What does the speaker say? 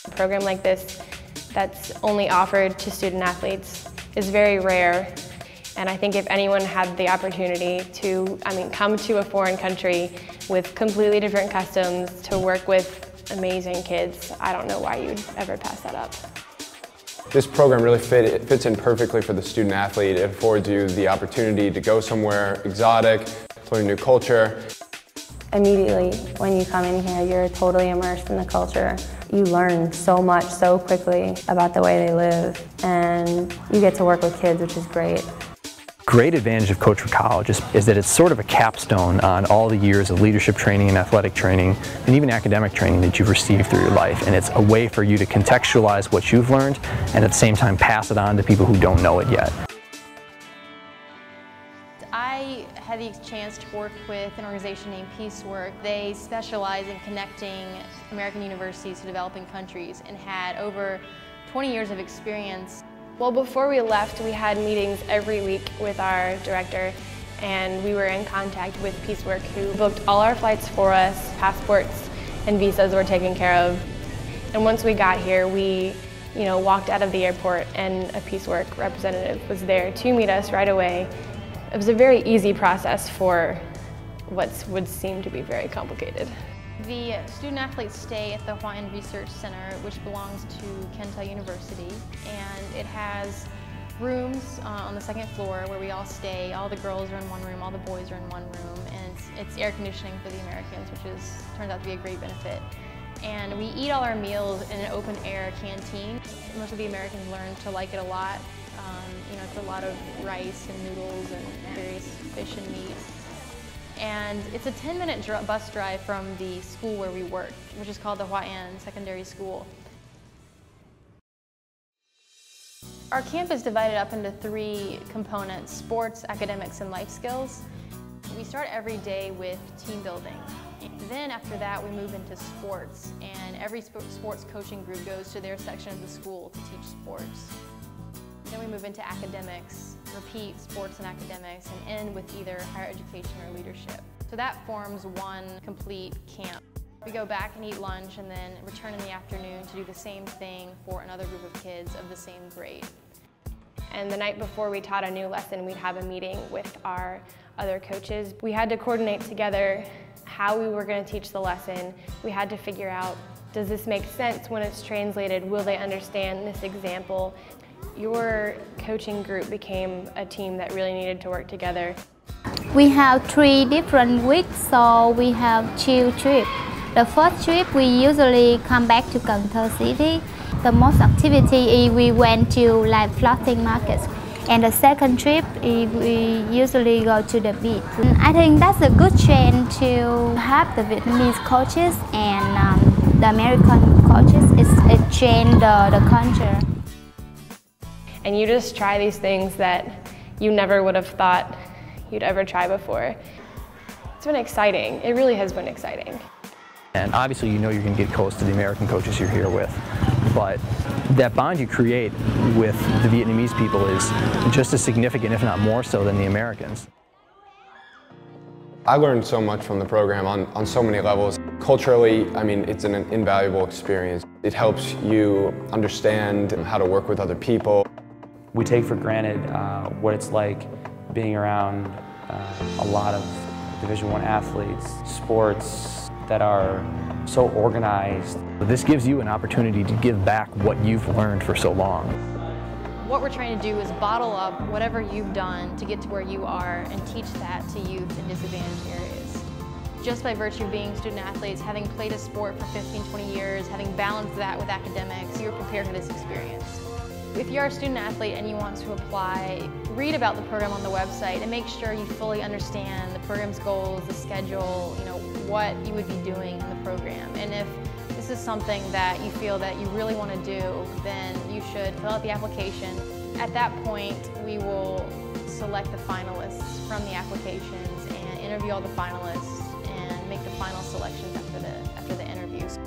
A program like this that's only offered to student athletes is very rare. And I think if anyone had the opportunity to, come to a foreign country with completely different customs, to work with amazing kids, I don't know why you'd ever pass that up. This program really fits in perfectly for the student athlete. It affords you the opportunity to go somewhere exotic, learn a new culture. Immediately, when you come in here, you're totally immersed in the culture. You learn so much so quickly about the way they live, and you get to work with kids, which is great. Great advantage of Coach for College is that it's sort of a capstone on all the years of leadership training and athletic training and even academic training that you've received through your life. And it's a way for you to contextualize what you've learned and at the same time pass it on to people who don't know it yet. I had the chance to work with an organization named Peacework. They specialize in connecting American universities to developing countries and had over 20 years of experience. Well, before we left, we had meetings every week with our director, and we were in contact with Peacework, who booked all our flights for us, passports and visas were taken care of. And once we got here, we walked out of the airport and a Peacework representative was there to meet us right away. It was a very easy process for what would seem to be very complicated. The student-athletes stay at the Hawaiian Research Center, which belongs to Kentau University, and it has rooms on the second floor where we all stay. All the girls are in one room, all the boys are in one room, and it's air conditioning for the Americans, which turns out to be a great benefit. And we eat all our meals in an open-air canteen. Most of the Americans learn to like it a lot. It's a lot of rice and noodles and various fish and meat. And it's a 10-minute bus drive from the school where we work, which is called the Hawaiian Secondary School. Our camp is divided up into 3 components: sports, academics, and life skills. We start every day with team building. Then after that, we move into sports, and every sports coaching group goes to their section of the school to teach sports. Then we move into academics, repeat sports and academics, and end with either higher education or leadership. So that forms one complete camp. We go back and eat lunch and then return in the afternoon to do the same thing for another group of kids of the same grade. And the night before we taught a new lesson, we'd have a meeting with our other coaches. We had to coordinate together how we were going to teach the lesson. We had to figure out, does this make sense when it's translated? Will they understand this example? Your coaching group became a team that really needed to work together. We have 3 different weeks, so we have 2 trips. The first trip we usually come back to Kentau City. The most activity is we went to like floating markets. And the second trip we usually go to the beach. I think that's a good trend to have the Vietnamese coaches and the American coaches. It changed the culture. And you just try these things that you never would have thought you'd ever try before. It's been exciting. It really has been exciting. And obviously you're going to get close to the American coaches you're here with, but that bond you create with the Vietnamese people is just as significant, if not more so, than the Americans. I learned so much from the program on so many levels. Culturally, it's an invaluable experience. It helps you understand how to work with other people. We take for granted what it's like being around a lot of Division I athletes, sports that are so organized. This gives you an opportunity to give back what you've learned for so long. What we're trying to do is bottle up whatever you've done to get to where you are and teach that to youth in disadvantaged areas. Just by virtue of being student athletes, having played a sport for 15, 20 years, having balanced that with academics, you're prepared for this experience. If you're a student athlete and you want to apply, read about the program on the website and make sure you fully understand the program's goals, the schedule, what you would be doing in the program. And if this is something that you feel that you really want to do, then you should fill out the application. At that point, we will select the finalists from the applications and interview all the finalists and make the final selections after the interviews.